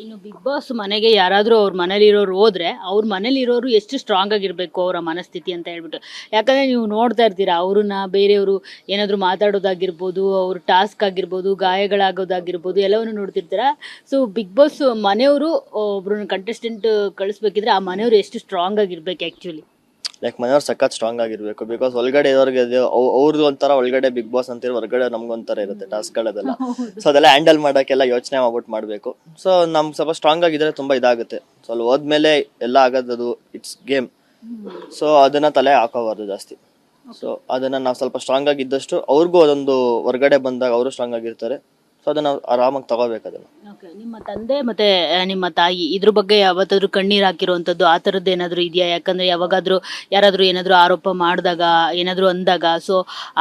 ಇನ್ನು big boss ಮನೆಗೆ ಯಾರಾದರೂ ಅವ್ರ ಮನೇಲಿರೋರು ಹೋದ್ರೆ ಅವ್ರ ಮನೇಲಿರೋರು ಎಷ್ಟು ಸ್ಟ್ರಾಂಗ್ ಆಗಿರಬೇಕು ಅವರ ಮನಸ್ಥಿತಿ ಅಂತ ಹೇಳ್ಬಿಟ್ಟು. ಯಾಕಂದರೆ ನೀವು ನೋಡ್ತಾ ಇರ್ತೀರಾ ಅವ್ರನ್ನ ಬೇರೆಯವರು ಏನಾದರೂ ಮಾತಾಡೋದಾಗಿರ್ಬೋದು, ಅವ್ರ ಟಾಸ್ಕ್ ಆಗಿರ್ಬೋದು, ಗಾಯಗಳಾಗೋದಾಗಿರ್ಬೋದು ಎಲ್ಲವನ್ನು ನೋಡ್ತಿರ್ತೀರಾ. ಸೊ ಬಿಗ್ ಬಾಸ್ ಮನೆಯವರು ಒಬ್ರನ್ನ ಕಂಟೆಸ್ಟೆಂಟ್ ಕಳಿಸ್ಬೇಕಿದ್ರೆ ಆ ಮನೆಯವರು ಎಷ್ಟು ಸ್ಟ್ರಾಂಗ್ ಆಗಿರ್ಬೇಕು ಆ್ಯಕ್ಚುಲಿ. ಲೈಕ್ ಮನೆಯವ್ರು ಸಖತ್ ಸ್ಟ್ರಾಂಗ್ ಆಗಿರ್ಬೇಕು. ಬಿಕಾಸ್ ಒಳಗಡೆ ಇರೋರಿಗೆ ಅವ್ರದ್ದು ಒಂಥರ ಒಳಗಡೆ ಬಿಗ್ ಬಾಸ್ ಅಂತೀರಿ, ಹೊರಗಡೆ ನಮ್ಗೊಂಥರ ಇರುತ್ತೆ ಟಾಸ್ಕ್ಗಳದೆಲ್ಲ. ಸೊ ಅದೆಲ್ಲ ಹ್ಯಾಂಡಲ್ ಮಾಡೋಕ್ಕೆಲ್ಲ ಯೋಚನೆ ಮಾಡ್ಬಿಟ್ಟು ಮಾಡಬೇಕು. ಸೊ ನಮ್ಗೆ ಸ್ವಲ್ಪ ಸ್ಟ್ರಾಂಗ್ ಆಗಿದ್ರೆ ತುಂಬ ಇದಾಗುತ್ತೆ. ಸೊ ಅಲ್ಲಿ ಹೋದ್ಮೇಲೆ ಎಲ್ಲ ಆಗೋದದು ಇಟ್ಸ್ ಗೇಮ್. ಸೊ ಅದನ್ನ ತಲೆ ಹಾಕೋಬಾರ್ದು ಜಾಸ್ತಿ. ಸೊ ಅದನ್ನ ನಾವು ಸ್ವಲ್ಪ ಸ್ಟ್ರಾಂಗ್ ಆಗಿದ್ದಷ್ಟು ಅವ್ರಿಗೂ ಅದೊಂದು ಹೊರಗಡೆ ಬಂದಾಗ ಅವರು ಸ್ಟ್ರಾಂಗ್ ಆಗಿರ್ತಾರೆ. ಸೊ ಅದನ್ನ ಆರಾಮಾಗಿ ತಗೋಬೇಕು ಅದನ್ನ. ಓಕೆ, ನಿಮ್ಮ ತಂದೆ ಮತ್ತೆ ನಿಮ್ಮ ತಾಯಿ ಇದ್ರ ಬಗ್ಗೆ ಯಾವತ್ತಾದ್ರೂ ಕಣ್ಣೀರು ಹಾಕಿರುವಂಥದ್ದು ಆ ಥರದ್ದು ಏನಾದರೂ ಇದೆಯಾ? ಯಾಕಂದ್ರೆ ಯಾವಾಗಾದ್ರೂ ಯಾರಾದರೂ ಏನಾದರೂ ಆರೋಪ ಮಾಡಿದಾಗ ಏನಾದರೂ ಅಂದಾಗ ಸೊ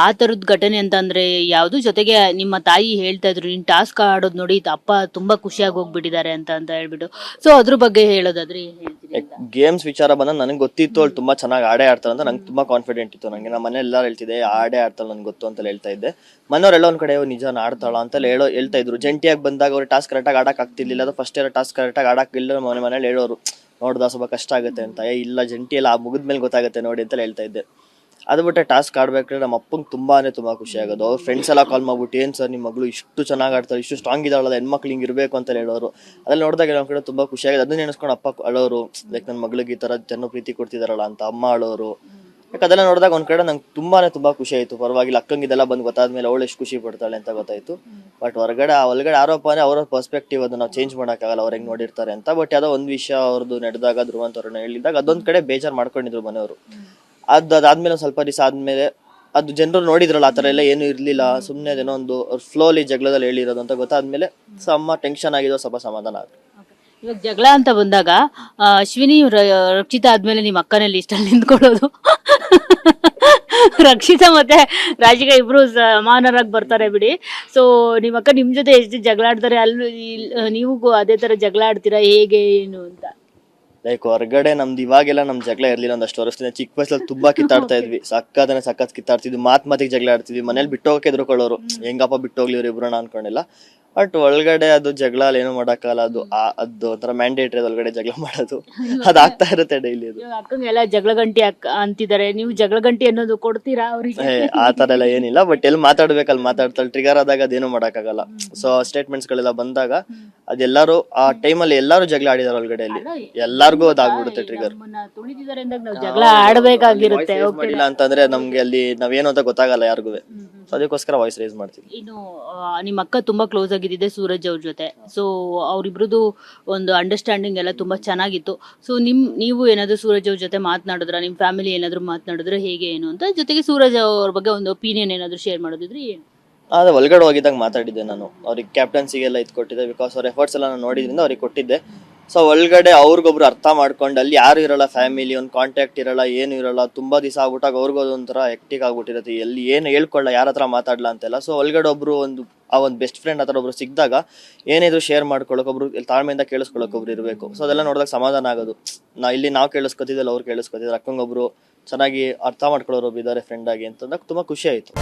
ಆ ಥರದ್ದು ಘಟನೆ ಅಂತ ಅಂದ್ರೆ ಯಾವುದು? ಜೊತೆಗೆ ನಿಮ್ಮ ತಾಯಿ ಹೇಳ್ತಾ ಇದ್ರು ನೀನು ಟಾಸ್ಕ್ ಆಡೋದು ನೋಡಿ ಅಪ್ಪ ತುಂಬಾ ಖುಷಿಯಾಗಿ ಹೋಗ್ಬಿಟ್ಟಿದ್ದಾರೆ ಅಂತ ಹೇಳ್ಬಿಟ್ಟು. ಸೊ ಅದ್ರ ಬಗ್ಗೆ ಹೇಳೋದಾದ್ರೆ ಏನ್ ಹೇಳ್ತೀರಿ ಅಂತ? ಗೇಮ್ಸ್ ವಿಚಾರ ಬಂದಾಗ ನನಗೆ ಗೊತ್ತಿತ್ತು ಅವ್ಳು ತುಂಬಾ ಚೆನ್ನಾಗಿ ಆಡೇ ಆಡ್ತಾಳೆ ಅಂತ ನಂಗೆ ತುಂಬಾ ಕಾನ್ಫಿಡೆಂಟ್ ಇತ್ತು. ನನಗೆ ನಮ್ಮ ಮನೆ ಎಲ್ಲರೂ ಹೇಳ್ತಿದ್ದೆ ಆಡೇ ಆಡ್ತಾಳೆ ನನ್ಗೆ ಗೊತ್ತು ಅಂತ ಹೇಳ್ತಾ ಇದ್ದೆ. ಮನೆಯವರೆಲ್ಲ ಒಂದ್ ಕಡೆ ನಿಜ ಆಡ್ತಾಳ ಅಂತ ಹೇಳ್ತಾ ಇದ್ರು. ಜಂಟಿಯಾಗಿ ಬಂದಾಗ ಅವ್ರು ಟಾಸ್ಕ್ ಕರೆಕ್ಟಾಗಿ ಆಡಕ್ ಆಗ್ತಿರ್ಲಿಲ್ಲ, ಅದು ಫಸ್ಟ್ ಇಯರ್ ಟಾಸ್ಕ್ ಕರೆಕ್ಟಾಗಿ ಆಡಕ್ ಇಲ್ಲ ಮನೇಲಿ ಹೇಳೋರು ನೋಡ್ದ ಸ್ವಲ್ಪ ಕಷ್ಟ ಆಗುತ್ತೆ ಅಂತ. ಇಲ್ಲ ಜಂಟಿ ಎಲ್ಲ ಮುಗಿದ್ಮೇಲೆ ಗೊತ್ತಾಗುತ್ತೆ ನೋಡಿ ಅಂತ ಹೇಳ್ತಾ ಇದ್ದೆ. ಅದು ಬಿಟ್ಟರೆ ಟಾಸ್ಕ್ ಆಡ್ಬೇಕಾದ್ರೆ ನಮ್ಮ ಅಪ್ಪಂಗೆ ತುಂಬಾ ಖುಷಿ ಆಗೋದು. ಅವ್ರ ಫ್ರೆಂಡ್ಸ್ ಎಲ್ಲ ಕಾಲ್ ಮಾಡ್ಬಿಟ್ಟು ಏನು ಸರ್ ನಿಮ್ಮ ಮಗಳು ಇಷ್ಟು ಚೆನ್ನಾಗಿ ಆಡ್ತಾರೆ, ಇಷ್ಟು ಸ್ಟ್ರಾಂಗ್ ಇದ್ದಾಳಲ್ಲ, ಹೆಣ್ಮಕ್ಳು ಹಿಂಗೆ ಇರಬೇಕು ಅಂತ ಹೇಳೋರು. ಅದ್ರಲ್ಲಿ ನೋಡಿದಾಗ ನಮ್ಮ ಕಡೆ ತುಂಬಾ ಖುಷಿ ಆಗಿದೆ. ಅದನ್ನ ನೆನೆಸ್ಕೊಂಡು ಅಪ್ಪ ಅಳೋರು, ಲೈಕ್ ನನ್ನ ಮಗಳಿಗೆ ಈ ಥರ ಜನ ಪ್ರೀತಿ ಕೊಡ್ತಿದಾರಲ್ಲ ಅಂತ ಅಮ್ಮ ಅಳೋರು. ಯಾಕೆ ಅದೆಲ್ಲ ನೋಡಿದಾಗ ಒಂದ್ ಕಡೆ ನಂಗೆ ತುಂಬಾ ಖುಷಿ ಆಯಿತು. ಪರವಾಗಿಲ್ಲ, ಅಕ್ಕಂಗೆ ಇದೆಲ್ಲ ಬಂದು ಗೊತ್ತಾದ್ಮೇಲೆ ಅವಳು ಎಷ್ಟು ಖುಷಿ ಪಡ್ತಾಳೆ ಅಂತ ಗೊತ್ತಾಯ್ತು. ಬಟ್ ಒಳಗಡೆ ಆರೋಪ ಅಂದ್ರೆ ಅವರ ಪರ್ಸ್ಪೆಕ್ಟಿವ್ ಅದನ್ನ ನಾವು ಚೇಂಜ್ ಮಾಡೋಕ್ಕಾಗಲ್ಲ, ಅವ್ರು ಹೆಂಗ್ ನೋಡಿರ್ತಾರೆ ಅಂತ. ಬಟ್ ಯಾವುದೋ ಒಂದು ವಿಷಯ ಅವ್ರದ್ದು ನಡೆದಾಗ ಧ್ರುವಂತ ಅವ್ರನ್ನ ಹೇಳಿದಾಗ ಅದೊಂದ್ ಕಡೆ ಬೇಜಾರು ಮಾಡ್ಕೊಂಡಿದ್ರು ಮನೆಯವರು. ಅದಾದ್ಮೇಲೆ ಸ್ವಲ್ಪ ದಿವಸ ಆದ್ಮೇಲೆ ಅದು ಜನರು ನೋಡಿದ್ರಲ್ಲ ಆ ಥರ ಎಲ್ಲ ಏನು ಇರ್ಲಿಲ್ಲ, ಸುಮ್ಮನೆ ಅದೇನೋ ಒಂದು ಫ್ಲೋಲಿ ಜಗಳದಲ್ಲಿ ಹೇಳಿರೋದು ಅಂತ ಗೊತ್ತಾದ್ಮೇಲೆ ಅಮ್ಮ ಟೆನ್ಷನ್ ಆಗಿದ್ದು ಸ್ವಲ್ಪ ಸಮಾಧಾನ ಆಗುತ್ತೆ. ಇವಾಗ ಜಗಳ ಅಂತ ಬಂದಾಗ ಅಶ್ವಿನಿ ರಕ್ಷಿತಾ ಆದ್ಮೇಲೆ ನಿಮ್ಮ ಅಕ್ಕನ ಲಿಸ್ಟಲ್ಲಿ ನಿಂತ್ಕೊಳ್ಳೋದು ರಕ್ಷಿತಾ ಮತ್ತೆ ರಾಜಿಕಾ ಇಬ್ರು ಸಮಾನರಾಗಿ ಬರ್ತಾರೆ ಬಿಡಿ. ಸೊ ನಿಮ್ಮ ಅಕ್ಕ ನಿಮ್ ಜೊತೆ ಎಷ್ಟು ಜಗಳ ಆಡ್ತಾರೆ, ಅಲ್ಲಿ ನೀವು ಅದೇ ತರ ಜಗಳ ಆಡ್ತೀರಾ ಹೇಗೆ ಏನು ಅಂತ? ಲೈಕ್ ಹೊರಗಡೆ ನಮ್ದು ಇವಾಗೆಲ್ಲ ನಮ್ ಜಗಳ ಇರ್ಲಿಲ್ಲ, ಒಂದಷ್ಟು ವರ್ಷದಿಂದ ಚಿಕ್ಕ ವಯಸ್ಸಲ್ಲಿ ತುಂಬಾ ಕಿತ್ತಾಡ್ತಾ ಇದ್ವಿ. ಸಖತ್ ಕಿತ್ತಾಡ್ತಿದ್ವಿ, ಮಾತಿಗೆ ಜಗಳ ಆಡ್ತಿದ್ವಿ. ಮನೇಲಿ ಬಿಟ್ಟೋಗಕ್ಕೆ ಎದ್ರುಕೊಳ್ಳೋರು, ಹೆಂಗಪ್ಪ ಬಿಟ್ಟೋಗ್ಲಿ ಇವ್ರು ಇಬ್ರಣ ಅನ್ಕೊಂಡಿಲ್ಲ. ಬಟ್ ಒಳಗಡೆ ಅದು ಜಗಳ ಏನು ಮಾಡಕ್ಕಾಗಲ್ಲ, ಅದು ಒಂಥರ ಮ್ಯಾಂಡೇಟ್ರಿ ಒಳಗಡೆ ಜಗಳ ಮಾಡೋದು ಅದಾಗ್ತಾ ಇರುತ್ತೆ ಡೈಲಿ. ಅದು ಅಕ್ಕಂಗೆಲ್ಲ ಜಗಳ ಗಂಟಿ ಅಂತಿದ್ದಾರೆ, ನೀವು ಜಗಳ ಗಂಟಿ ಅನ್ನೋದು ಕೊಡ್ತೀರಾ ಅವ್ರಿಗೆ? ಆ ತರ ಎಲ್ಲ ಏನಿಲ್ಲ. ಬಟ್ ಎಲ್ಲಿ ಮಾತಾಡ್ಬೇಕಲ್ಲಿ ಮಾತಾಡ್ತಾಳೆ. ಟ್ರಿಗರ್ ಆದಾಗ ಅದೇನು ಮಾಡಕ್ಕಾಗಲ್ಲ. ಸೊ ಸ್ಟೇಟ್ಮೆಂಟ್ಸ್ ಗಳೆಲ್ಲ ಬಂದಾಗ ಅದೆಲ್ಲಾರು ಆ ಟೈಮಲ್ಲಿ ಎಲ್ಲಾರು ಜಗಳ ಆಡಿದಾರೆ ಒಳಗಡೆಯಲ್ಲಿ, ಎಲ್ಲಾರ್ಗು ಅದಾಗ್ಬಿಡುತ್ತೆ ಟ್ರಿಗರ್. ತುಳಿತಿದ್ದಾರೆ ಅಂದಾಗ ನಾವು ಜಗಳ ಆಡ್ಬೇಕಾಗಿರುತ್ತೆ. ಮಾಡಿಲ್ಲ ಅಂತಂದ್ರೆ ನಮ್ಗೆ ಅಲ್ಲಿ ನಾವೇನು ಅಂತ ಗೊತ್ತಾಗಲ್ಲ ಯಾರಿಗೂ. ಸೊ ಅದಕ್ಕೋಸ್ಕರ ವಾಯ್ಸ್ ರೈಸ್ ಮಾಡ್ತೀವಿ. ಇನ್ನು ನಿಮ್ಮ ಅಕ್ಕ ತುಂಬಾ ಕ್ಲೋಸ್ ಆಗಿದ್ದಿದೆ ಸೂರಜ್ ಅವ್ರ ಜೊತೆ. ಸೊ ಅವ್ರಿಬ್ರದ್ದು ಒಂದು ಅಂಡರ್ಸ್ಟ್ಯಾಂಡಿಂಗ್ ಎಲ್ಲ ತುಂಬಾ ಚೆನ್ನಾಗಿತ್ತು. ಸೊ ನೀವು ಏನಾದ್ರು ಸೂರಜ್ ಅವ್ರ ಜೊತೆ ಮಾತನಾಡಿದ್ರ, ನಿಮ್ ಫ್ಯಾಮಿಲಿ ಏನಾದ್ರು ಮಾತನಾಡಿದ್ರೆ ಹೇಗೆ ಏನು ಅಂತ? ಜೊತೆಗೆ ಸೂರಜ್ ಅವ್ರ ಬಗ್ಗೆ ಒಂದು ಒಪಿನಿಯನ್ ಏನಾದ್ರು ಶೇರ್ ಮಾಡೋದಿದ್ರೆ ಏನು? ಅದೇ ಒಳಗಡೆ ಹೋಗಿದ್ದಾಗ ಮಾತಾಡಿದ್ದೆ ನಾನು. ಅವ್ರಿಗೆ ಕ್ಯಾಪ್ಟನ್ಸಿಗೆಲ್ಲ ಇದು ಕೊಟ್ಟಿದ್ದೆ. ಬಿಕಾಸ್ ಅವ್ರ ಎಫರ್ಟ್ಸ್ ಎಲ್ಲ ನಾನು ನೋಡಿದ್ರಿಂದ ಅವ್ರಿಗೆ ಕೊಟ್ಟಿದ್ದೆ. ಸೊ ಒಳಗಡೆ ಅವ್ರಿಗೊಬ್ರು ಅರ್ಥ ಮಾಡ್ಕೊಂಡು ಅಲ್ಲಿ ಯಾರು ಇರಲ್ಲ, ಫ್ಯಾಮಿಲಿ ಒಂದು ಕಾಂಟ್ಯಾಕ್ಟ್ ಇರಲ್ಲ, ಏನು ಇರಲ್ಲ. ತುಂಬಾ ದಿವಸ ಆಗ್ಬಿಟ್ಟಾಗ ಅವ್ರಿಗೂ ಅದೊಂಥರ ಹೆಕ್ಟಿಕ್ ಆಗ್ಬಿಟ್ಟಿರುತ್ತೆ, ಎಲ್ಲಿ ಏನು ಹೇಳ್ಕೊಳ್ಳ, ಯಾರ ಹತ್ರ ಮಾತಾಡ್ಲಾ ಅಂತೆಲ್ಲ. ಸೊ ಒಳಗಡೆ ಒಬ್ರು ಒಂದು ಬೆಸ್ಟ್ ಫ್ರೆಂಡ್ ಹತ್ರ ಒಬ್ರು ಸಿಕ್ಕಿದಾಗ ಏನಿದ್ರು ಶೇರ್ ಮಾಡ್ಕೊಳಕ್ ಒಬ್ರು ತಾಳ್ಮೆಯಿಂದ ಕೇಳಿಸ್ಕೊಳಕ್ ಒಬ್ರು ಇರಬೇಕು. ಸೊ ಅದೆಲ್ಲ ನೋಡಿದಾಗ ಸಮಾಧಾನ ಆಗೋದು. ನಾವು ಕೇಳಿಸ್ಕೊತಿದ್ದಲ್ಲ, ಅವ್ರು ಕೇಳಿಸ್ಕೊತಿದ್ರು. ಅಕ್ಕಂಗೊಬ್ರು ಚೆನ್ನಾಗಿ ಅರ್ಥ ಮಾಡ್ಕೊಳ್ಳೋರು ಇದ್ದಾರೆ ಫ್ರೆಂಡ್ ಆಗಿ ಅಂತಂದಾಗ ತುಂಬಾ ಖುಷಿ ಆಯ್ತು.